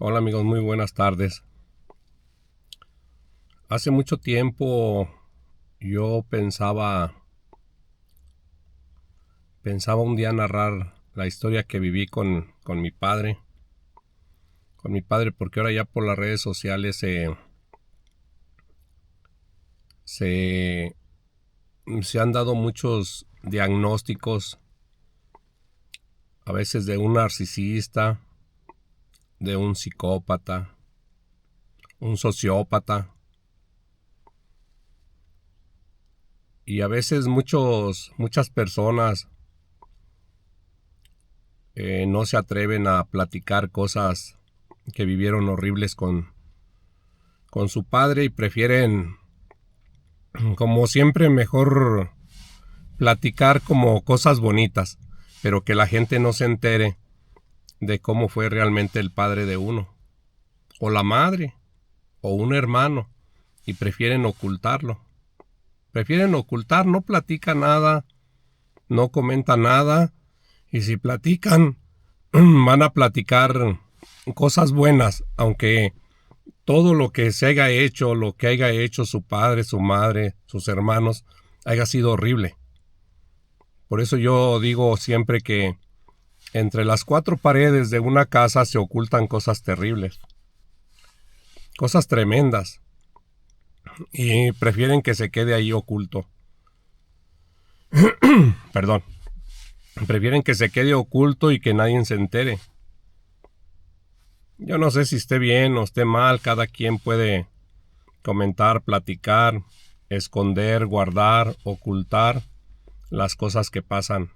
Hola amigos, muy buenas tardes. Hace mucho tiempo yo pensaba un día narrar la historia que viví con mi padre. Con mi padre, porque ahora ya por las redes sociales se, se han dado muchos diagnósticos, a veces de un narcisista, de un psicópata, un sociópata, y a veces muchas personas no se atreven a platicar cosas que vivieron horribles con su padre y prefieren, como siempre, mejor platicar como cosas bonitas, pero que la gente no se entere de cómo fue realmente el padre de uno, o la madre, o un hermano, y prefieren ocultarlo. Prefieren ocultar, no platican nada, no comentan nada, y si platican, van a platicar cosas buenas, aunque todo lo que se haya hecho, lo que haya hecho su padre, su madre, sus hermanos, haya sido horrible. Por eso yo digo siempre que entre las cuatro paredes de una casa se ocultan cosas terribles, cosas tremendas, y prefieren que se quede ahí oculto. Perdón. Prefieren que se quede oculto y que nadie se entere. Yo no sé si esté bien o esté mal, cada quien puede comentar, platicar, esconder, guardar, ocultar las cosas que pasan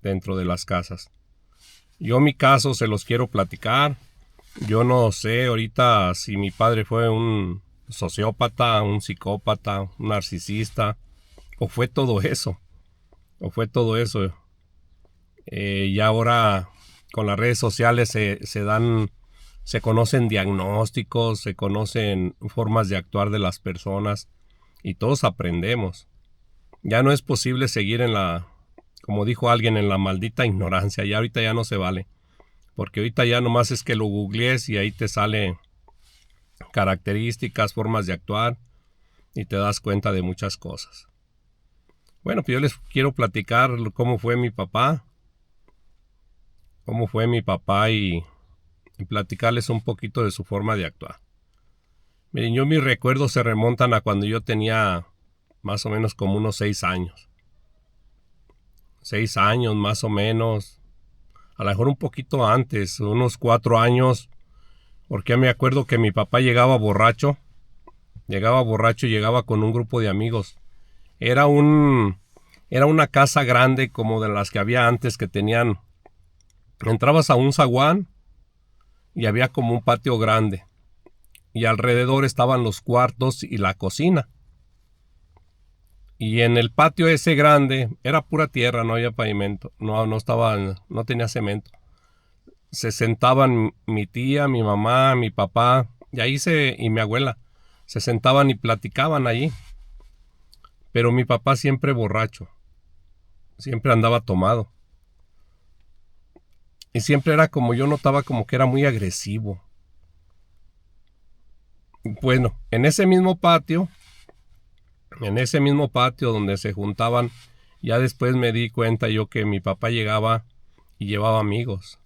dentro de las casas. Yo mi caso se los quiero platicar. Yo no sé ahorita si mi padre fue un sociópata, un psicópata, un narcisista, o fue todo eso, o fue todo eso. Y ahora con las redes sociales se conocen diagnósticos, se conocen formas de actuar de las personas y todos aprendemos. Ya no es posible seguir como dijo alguien, en la maldita ignorancia. Ya ahorita ya no se vale. Porque ahorita ya nomás es que lo googlees y ahí te sale características, formas de actuar y te das cuenta de muchas cosas. Bueno, pues yo les quiero platicar cómo fue mi papá. Y platicarles un poquito de su forma de actuar. Miren, mis recuerdos se remontan a cuando yo tenía más o menos como unos 6 años. 6 años más o menos. A lo mejor un poquito antes, unos 4 años. Porque me acuerdo que mi papá llegaba borracho. Y llegaba con un grupo de amigos. Era una casa grande como de las que había antes, que tenían. Entrabas a un zaguán y había como un patio grande. Y alrededor estaban los cuartos y la cocina. Y en el patio ese grande era pura tierra, no había pavimento, no tenía cemento. Se sentaban mi tía, mi mamá, mi papá, y mi abuela. Se sentaban y platicaban allí. Pero mi papá siempre borracho, siempre andaba tomado. Y siempre era como, yo notaba como que era muy agresivo. Bueno, en ese mismo patio donde se juntaban, ya después me di cuenta yo que mi papá llegaba y llevaba amigos.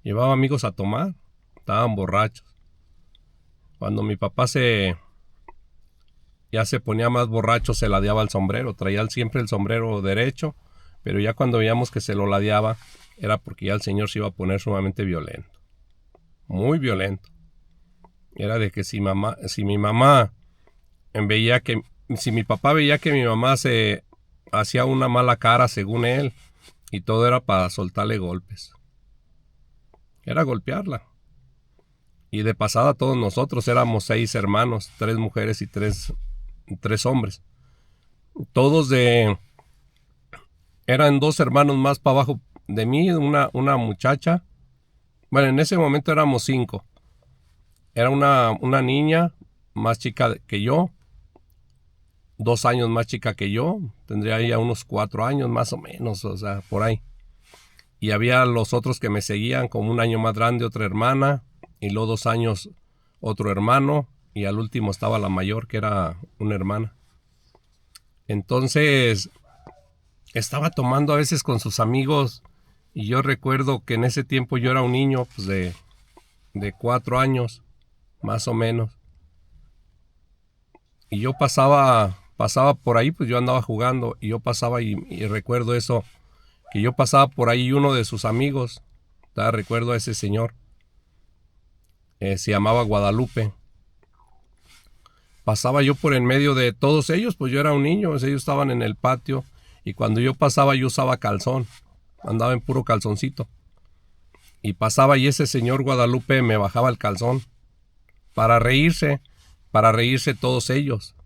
Llevaba amigos a tomar, estaban borrachos. Cuando mi papá ya se ponía más borracho, se ladeaba el sombrero. Traía siempre el sombrero derecho, pero ya cuando veíamos que se lo ladeaba, era porque ya el señor se iba a poner sumamente violento. Muy violento. Era de que si mi papá veía que mi mamá se hacía una mala cara según él, y todo era para soltarle golpes. Era golpearla. Y de pasada todos nosotros éramos 6 hermanos, 3 mujeres y 3 hombres. Eran 2 hermanos más para abajo de mí, una muchacha. Bueno, en ese momento éramos 5. Era una niña más chica que yo, 2 años más chica que yo, tendría ya unos 4 años más o menos, o sea, por ahí. Y había los otros que me seguían, como un año más grande, otra hermana, y luego 2 años otro hermano, y al último estaba la mayor, que era una hermana. Entonces, estaba tomando a veces con sus amigos, y yo recuerdo que en ese tiempo yo era un niño pues de 4 años, más o menos. Y yo pasaba por ahí, pues yo andaba jugando, y yo pasaba y recuerdo eso, que yo pasaba por ahí y uno de sus amigos, recuerdo a ese señor, se llamaba Guadalupe. Pasaba yo por en medio de todos ellos, pues yo era un niño, ellos estaban en el patio, y cuando yo pasaba yo usaba calzón, andaba en puro calzoncito. Y pasaba y ese señor Guadalupe me bajaba el calzón para reírse todos ellos.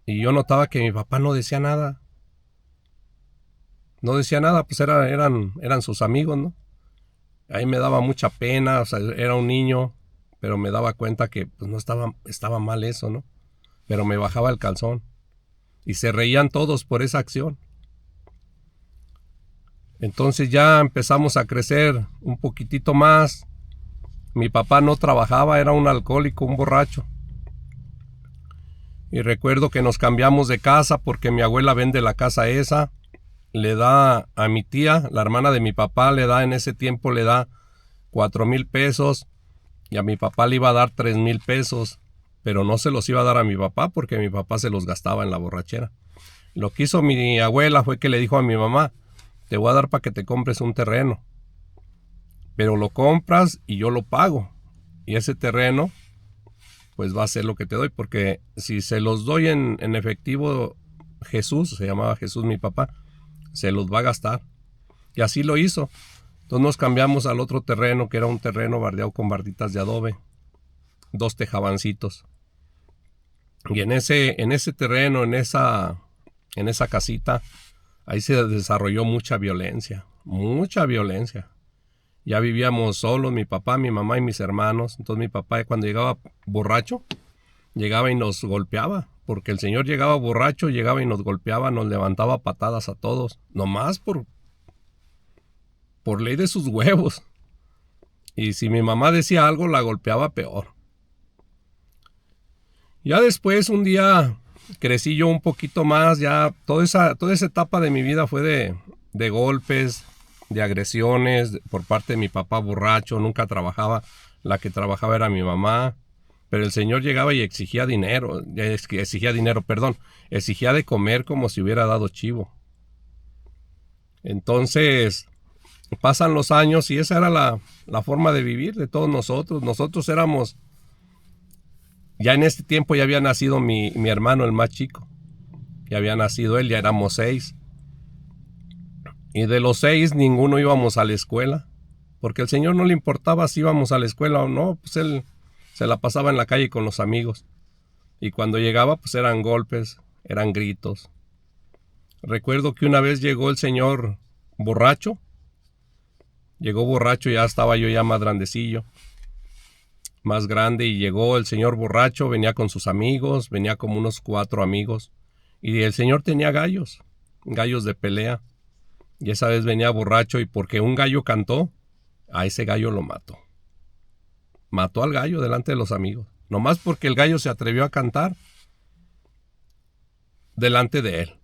Y yo notaba que mi papá no decía nada. No decía nada, pues eran sus amigos, ¿no? Ahí me daba mucha pena, o sea, era un niño, pero me daba cuenta que pues no estaba mal eso, ¿no? Pero me bajaba el calzón. Y se reían todos por esa acción. Entonces ya empezamos a crecer un poquitito más. Mi papá no trabajaba, era un alcohólico, un borracho. Y recuerdo que nos cambiamos de casa porque mi abuela vende la casa esa. Le da a mi tía, la hermana de mi papá, en ese tiempo le da 4,000 pesos. Y a mi papá le iba a dar 3,000 pesos. Pero no se los iba a dar a mi papá porque mi papá se los gastaba en la borrachera. Lo que hizo mi abuela fue que le dijo a mi mamá: te voy a dar para que te compres un terreno, pero lo compras y yo lo pago, y ese terreno pues va a ser lo que te doy, porque si se los doy en efectivo, Jesús, se llamaba Jesús mi papá, se los va a gastar. Y así lo hizo. Entonces nos cambiamos al otro terreno, que era un terreno bardeado con barditas de adobe, 2 tejabancitos. Y en ese terreno, en esa casita, ahí se desarrolló mucha violencia. Ya vivíamos solos, mi papá, mi mamá y mis hermanos. Entonces mi papá, cuando llegaba borracho, llegaba y nos golpeaba, porque el señor llegaba borracho, llegaba y nos golpeaba, nos levantaba patadas a todos, nomás por ley de sus huevos. Y si mi mamá decía algo, la golpeaba peor. Ya después, un día, crecí yo un poquito más, ya toda esa etapa de mi vida fue de golpes, de agresiones por parte de mi papá borracho. Nunca trabajaba, la que trabajaba era mi mamá, pero el señor llegaba y exigía de comer como si hubiera dado chivo. Entonces pasan los años y esa era la forma de vivir de todos nosotros. Nosotros éramos, ya en este tiempo ya había nacido mi hermano, el más chico. Ya había nacido él, ya éramos 6. Y de los 6, ninguno íbamos a la escuela. Porque al señor no le importaba si íbamos a la escuela o no. Pues él se la pasaba en la calle con los amigos. Y cuando llegaba, pues eran golpes, eran gritos. Recuerdo que una vez llegó el señor borracho. Llegó borracho, ya estaba yo ya más grandecillo, más grande, y llegó el señor borracho, venía con sus amigos, venía como unos 4 amigos, y el señor tenía gallos de pelea, y esa vez venía borracho, y porque un gallo cantó, a ese gallo lo mató. Mató al gallo delante de los amigos, nomás porque el gallo se atrevió a cantar delante de él.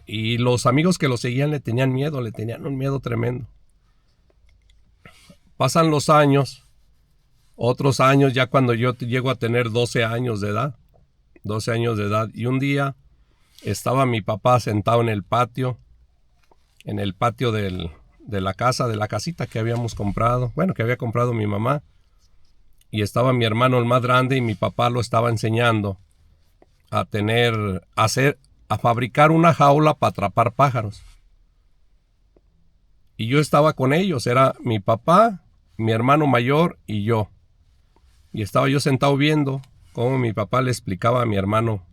Y los amigos que lo seguían le tenían un miedo tremendo. Pasan los años, otros años, ya cuando yo llego a tener 12 años de edad, y un día estaba mi papá sentado en el patio de la casita que habíamos comprado, que había comprado mi mamá, y estaba mi hermano el más grande, y mi papá lo estaba enseñando a fabricar una jaula para atrapar pájaros. Y yo estaba con ellos, era mi papá, mi hermano mayor y yo. Y estaba yo sentado viendo cómo mi papá le explicaba a mi hermano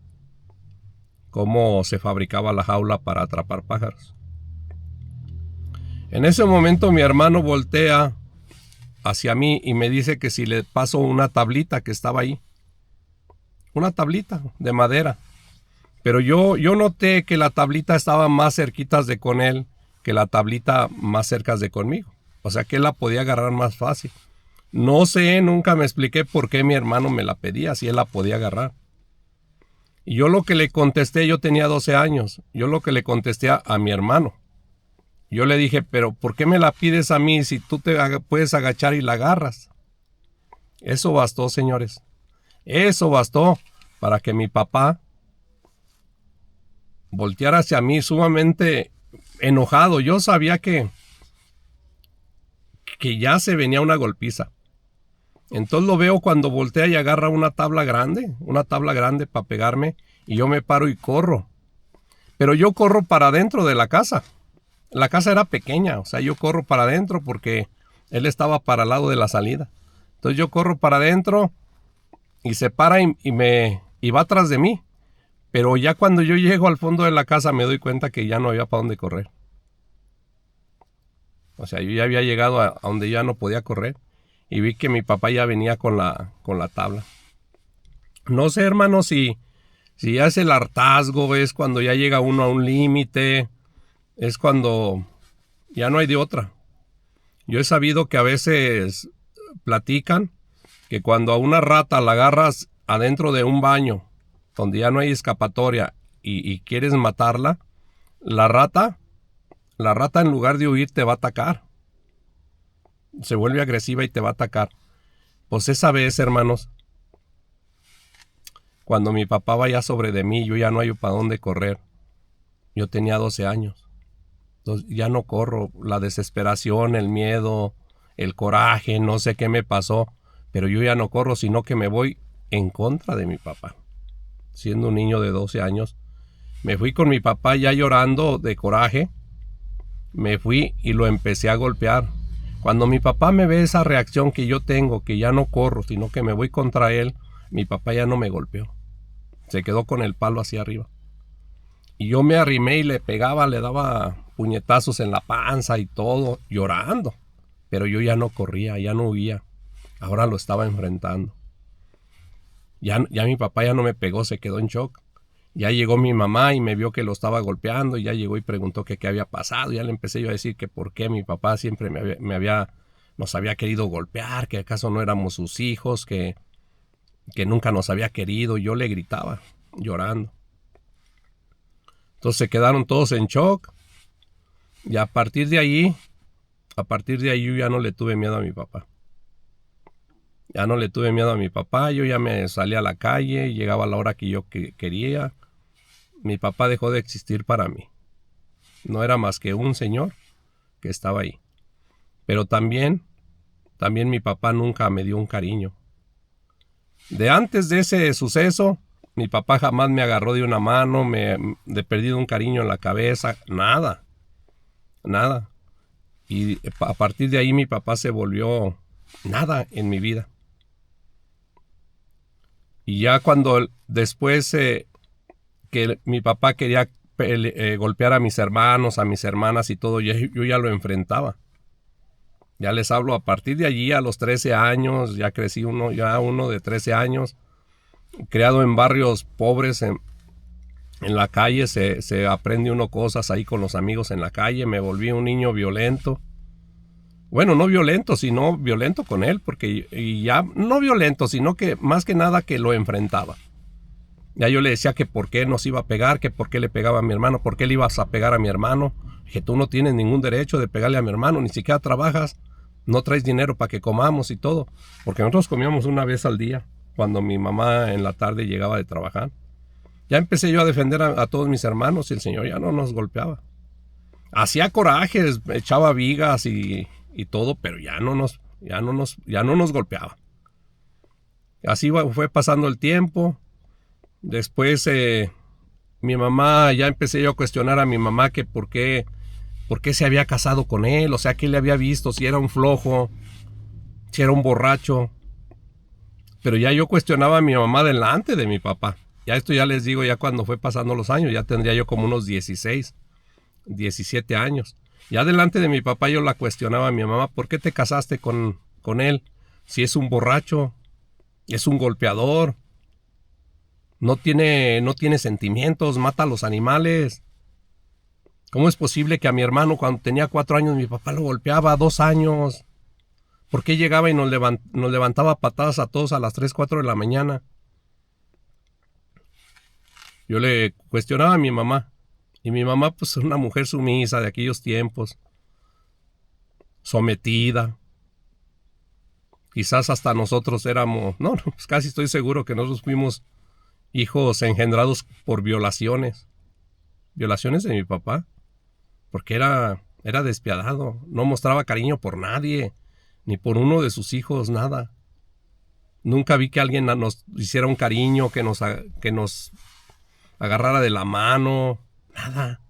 cómo se fabricaba la jaula para atrapar pájaros. En ese momento mi hermano voltea hacia mí y me dice que si le paso una tablita que estaba ahí. Una tablita de madera. Pero yo noté que la tablita estaba más cerquitas de con él que la tablita más cerca de conmigo. O sea que él la podía agarrar más fácil. No sé, nunca me expliqué por qué mi hermano me la pedía, si él la podía agarrar. Y yo lo que le contesté, yo tenía 12 años, yo lo que le contesté a mi hermano. Yo le dije, pero ¿por qué me la pides a mí si tú puedes agachar y la agarras? Eso bastó, señores. Eso bastó para que mi papá volteara hacia mí sumamente enojado. Yo sabía que ya se venía una golpiza. Entonces lo veo cuando voltea y agarra una tabla grande para pegarme, y yo me paro y corro. Pero yo corro para adentro de la casa. La casa era pequeña, o sea, yo corro para adentro porque él estaba para el lado de la salida. Entonces yo corro para adentro y se para y va atrás de mí. Pero ya cuando yo llego al fondo de la casa me doy cuenta que ya no había para dónde correr. O sea, yo ya había llegado a donde ya no podía correr y vi que mi papá ya venía con la tabla. No sé, hermano, si ya es el hartazgo, es cuando ya llega uno a un límite, es cuando ya no hay de otra. Yo he sabido que a veces platican que cuando a una rata la agarras adentro de un baño donde ya no hay escapatoria y quieres matarla, la rata en lugar de huir te va a atacar. Se vuelve agresiva y te va a atacar. Pues esa vez, hermanos, cuando mi papá vaya sobre de mí, yo ya no hay para dónde correr. Yo tenía 12 años. Entonces ya no corro. La desesperación, el miedo, el coraje, no sé qué me pasó, pero yo ya no corro, sino que me voy en contra de mi papá. Siendo un niño de 12 años, me fui con mi papá ya llorando de coraje. Me fui y lo empecé a golpear. Cuando mi papá me ve esa reacción que yo tengo, que ya no corro, sino que me voy contra él, mi papá ya no me golpeó. Se quedó con el palo hacia arriba. Y yo me arrimé y le pegaba, le daba puñetazos en la panza y todo, llorando. Pero yo ya no corría, ya no huía. Ahora lo estaba enfrentando. Ya mi papá ya no me pegó, se quedó en shock. Ya llegó mi mamá y me vio que lo estaba golpeando y ya llegó y preguntó que qué había pasado. Ya le empecé yo a decir que por qué mi papá siempre nos había querido golpear, que acaso no éramos sus hijos, que nunca nos había querido. Yo le gritaba, llorando. Entonces se quedaron todos en shock. Y a partir de ahí yo ya no le tuve miedo a mi papá. Ya no le tuve miedo a mi papá, yo ya me salía a la calle, llegaba a la hora que yo quería. Mi papá dejó de existir para mí. No era más que un señor que estaba ahí. Pero también mi papá nunca me dio un cariño. De antes de ese suceso, mi papá jamás me agarró de una mano, de perdido un cariño en la cabeza, nada. Y a partir de ahí mi papá se volvió nada en mi vida. Y ya cuando después que mi papá quería golpear a mis hermanos, a mis hermanas y todo, yo ya lo enfrentaba. Ya les hablo, a partir de allí, a los 13 años, ya crecí uno de 13 años, criado en barrios pobres, en la calle, se aprende uno cosas ahí con los amigos en la calle, me volví un niño violento. Bueno, no violento, sino violento con él, porque ya no violento, sino que más que nada que lo enfrentaba. Ya yo le decía que por qué nos iba a pegar, que por qué le pegaba a mi hermano, por qué le ibas a pegar a mi hermano, que tú no tienes ningún derecho de pegarle a mi hermano, ni siquiera trabajas, no traes dinero para que comamos y todo, porque nosotros comíamos una vez al día, cuando mi mamá en la tarde llegaba de trabajar. Ya empecé yo a defender a todos mis hermanos y el Señor ya no nos golpeaba. Hacía corajes, echaba vigas y todo, pero ya no nos golpeaba. Así fue pasando el tiempo. Después mi mamá, ya empecé yo a cuestionar a mi mamá que por qué se había casado con él, o sea, qué le había visto, si era un flojo, si era un borracho. Pero ya yo cuestionaba a mi mamá delante de mi papá. Ya esto ya les digo, ya cuando fue pasando los años, ya tendría yo como unos 16, 17 años. Ya delante de mi papá yo la cuestionaba a mi mamá, ¿por qué te casaste con él? Si es un borracho, es un golpeador, no tiene sentimientos, mata a los animales. ¿Cómo es posible que a mi hermano cuando tenía 4 años mi papá lo golpeaba a 2 años? ¿Por qué llegaba y nos levantaba patadas a todos a las 3, 4 de la mañana? Yo le cuestionaba a mi mamá. Y mi mamá, pues, una mujer sumisa de aquellos tiempos, sometida. Quizás hasta nosotros éramos, no, pues casi estoy seguro que nosotros fuimos hijos engendrados por violaciones de mi papá, porque era despiadado, no mostraba cariño por nadie, ni por uno de sus hijos, nada. Nunca vi que alguien nos hiciera un cariño, que nos agarrara de la mano, nada.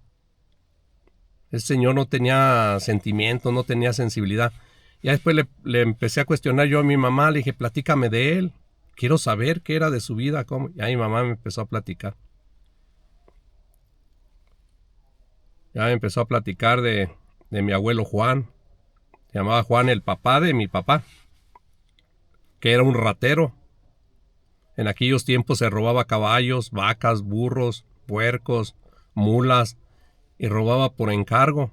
Ese señor no tenía sentimiento, no tenía sensibilidad. Ya después le empecé a cuestionar yo a mi mamá, le dije, platícame de él, quiero saber qué era de su vida, cómo. Ya mi mamá me empezó a platicar. Ya me empezó a platicar de mi abuelo Juan. Se llamaba Juan, el papá de mi papá, que era un ratero. En aquellos tiempos se robaba caballos, vacas, burros, puercos, mulas, y robaba por encargo.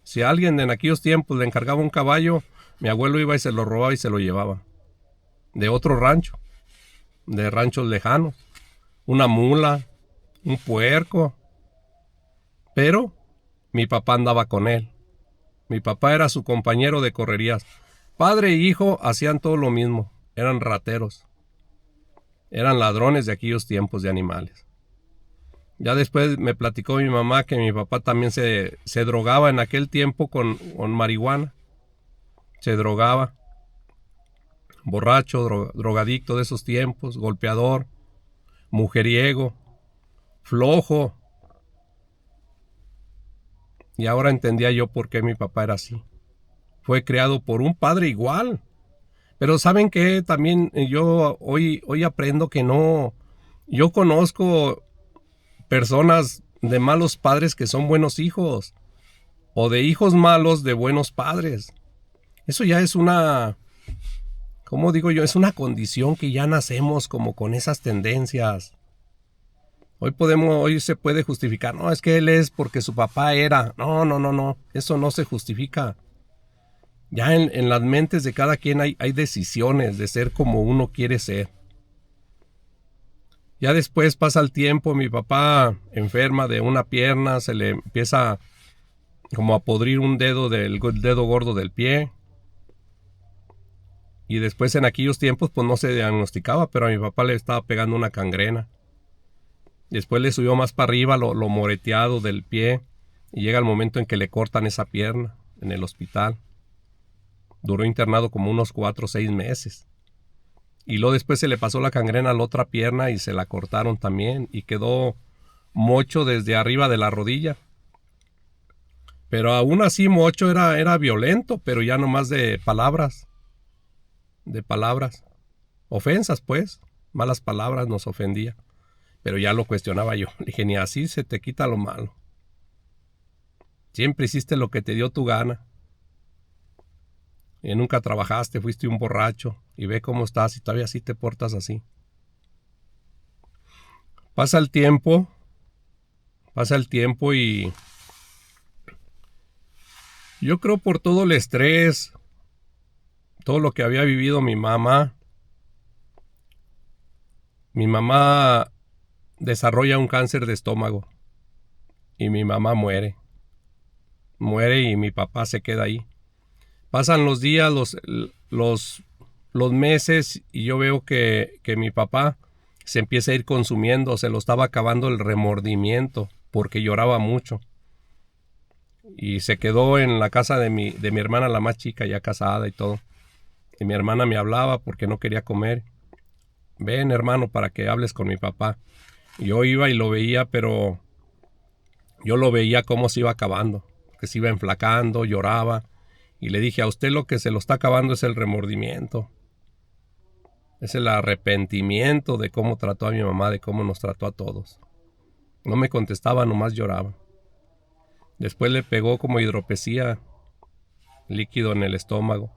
Si alguien en aquellos tiempos le encargaba un caballo, mi abuelo iba y se lo robaba y se lo llevaba. De otro rancho, de ranchos lejanos. Una mula, un puerco. Pero mi papá andaba con él. Mi papá era su compañero de correrías. Padre e hijo hacían todo lo mismo. Eran rateros. Eran ladrones de aquellos tiempos de animales. Ya después me platicó mi mamá que mi papá también se drogaba en aquel tiempo con marihuana. Se drogaba. Borracho, drogadicto de esos tiempos, golpeador, mujeriego, flojo. Y ahora entendía yo por qué mi papá era así. Fue creado por un padre igual. Pero ¿saben qué? También yo hoy aprendo que no. Yo conozco personas de malos padres que son buenos hijos. O de hijos malos de buenos padres. Eso ya es una, ¿cómo digo yo? Es una condición que ya nacemos como con esas tendencias. Hoy se puede justificar. No, es que él es porque su papá era. No. Eso no se justifica. Ya en las mentes de cada quien hay decisiones de ser como uno quiere ser. Ya después pasa el tiempo, mi papá enferma de una pierna, se le empieza como a podrir un dedo del dedo gordo del pie. Y después en aquellos tiempos pues no se diagnosticaba, pero a mi papá le estaba pegando una gangrena. Después le subió más para arriba lo moreteado del pie y llega el momento en que le cortan esa pierna en el hospital. Duró internado como unos 4 o 6 meses. Y luego después se le pasó la gangrena a la otra pierna y se la cortaron también y quedó mocho desde arriba de la rodilla. Pero aún así mocho era violento, pero ya nomás de palabras. De palabras. Ofensas pues, malas palabras nos ofendía. Pero ya lo cuestionaba yo. Le dije, ni así se te quita lo malo. Siempre hiciste lo que te dio tu gana. Y nunca trabajaste, fuiste un borracho. Y ve cómo estás y todavía sí te portas así. Pasa el tiempo y yo creo por todo el estrés, todo lo que había vivido mi mamá desarrolla un cáncer de estómago y mi mamá muere y mi papá se queda ahí. Pasan los días, los meses y yo veo que mi papá se empieza a ir consumiendo, se lo estaba acabando el remordimiento porque lloraba mucho. Y se quedó en la casa de mi hermana, la más chica, ya casada y todo. Y mi hermana me hablaba porque no quería comer. Ven, hermano, para que hables con mi papá. Y yo iba y lo veía, pero yo lo veía cómo se iba acabando, que se iba enflacando, lloraba. Y le dije, a usted lo que se lo está acabando es el remordimiento. Es el arrepentimiento de cómo trató a mi mamá, de cómo nos trató a todos. No me contestaba, nomás lloraba. Después le pegó como hidropesía, líquido en el estómago.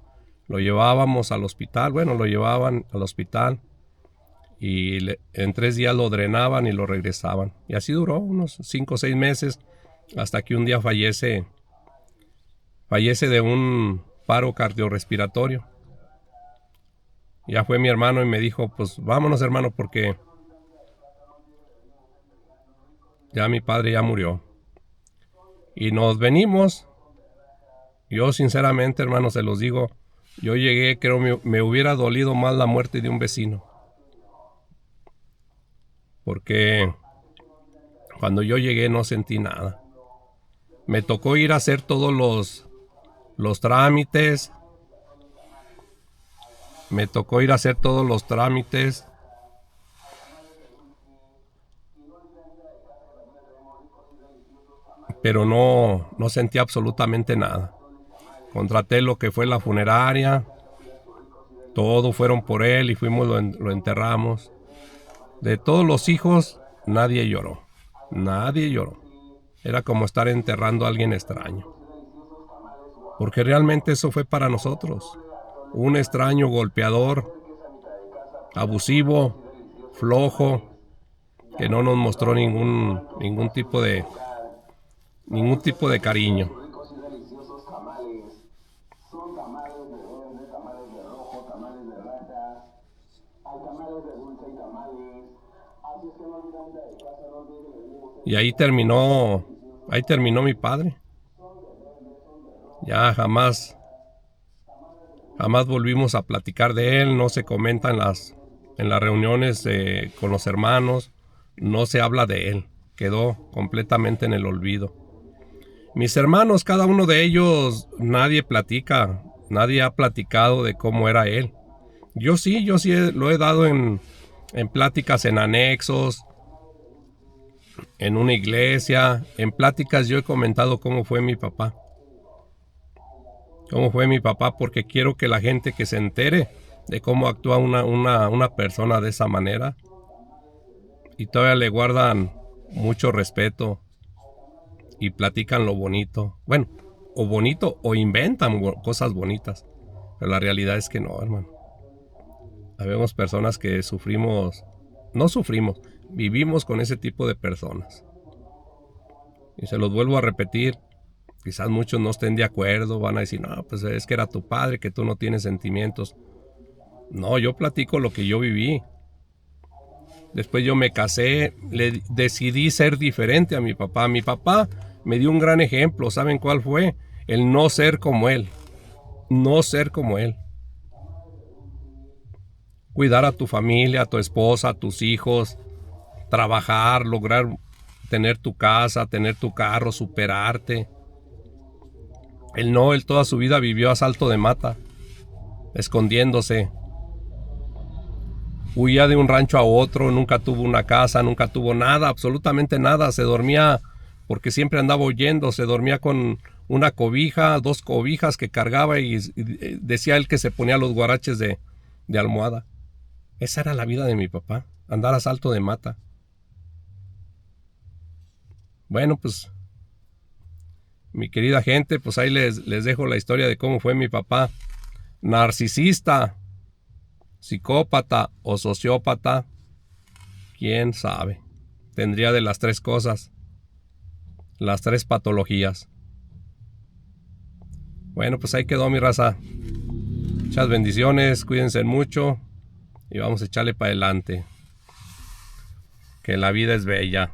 Lo llevábamos al hospital, lo llevaban al hospital y en 3 días lo drenaban y lo regresaban. Y así duró unos 5 o 6 meses hasta que un día fallece de un paro cardiorrespiratorio. Ya fue mi hermano y me dijo, pues vámonos, hermano, porque ya mi padre ya murió. Y nos venimos. Yo sinceramente, hermano, se los digo, yo llegué, creo me hubiera dolido más la muerte de un vecino. Porque cuando yo llegué no sentí nada. Me tocó ir a hacer todos los trámites. Me tocó ir a hacer todos los trámites. Pero no sentí absolutamente nada. Contraté lo que fue la funeraria. Todo fueron por él y fuimos, lo enterramos. De todos los hijos, nadie lloró. Nadie lloró. Era como estar enterrando a alguien extraño. Porque realmente eso fue para nosotros. Un extraño golpeador, abusivo, flojo, que no nos mostró ningún tipo de cariño. Y ahí terminó mi padre. Ya jamás volvimos a platicar de él, no se comenta en las reuniones con los hermanos, no se habla de él, quedó completamente en el olvido. Mis hermanos, cada uno de ellos, nadie ha platicado de cómo era él. Yo sí lo he dado en pláticas, en anexos, en una iglesia, en pláticas yo he comentado cómo fue mi papá. Cómo fue mi papá, porque quiero que la gente que se entere de cómo actúa una persona de esa manera, y todavía le guardan mucho respeto y platican lo bonito. Bueno, o bonito o inventan cosas bonitas, pero la realidad es que no, hermano. Habemos personas que vivimos con ese tipo de personas. Y se los vuelvo a repetir, quizás muchos no estén de acuerdo, van a decir, no, pues es que era tu padre, que tú no tienes sentimientos. No, yo platico lo que yo viví. Después yo me casé, decidí ser diferente a mi papá. Mi papá me dio un gran ejemplo, ¿saben cuál fue? El no ser como él. No ser como él. Cuidar a tu familia, a tu esposa, a tus hijos, trabajar, lograr tener tu casa, tener tu carro, superarte. Él toda su vida vivió a salto de mata, escondiéndose. Huía de un rancho a otro, nunca tuvo una casa, nunca tuvo nada, absolutamente nada. Se dormía, porque siempre andaba huyendo, se dormía con una cobija, 2 cobijas que cargaba y decía él que se ponía los guaraches de almohada. Esa era la vida de mi papá, andar a salto de mata. Bueno, pues, mi querida gente, pues ahí les dejo la historia de cómo fue mi papá. Narcisista, psicópata o sociópata, quién sabe. Tendría de las 3 cosas, las 3 patologías. Bueno, pues ahí quedó mi raza. Muchas bendiciones, cuídense mucho y vamos a echarle para adelante. Que la vida es bella.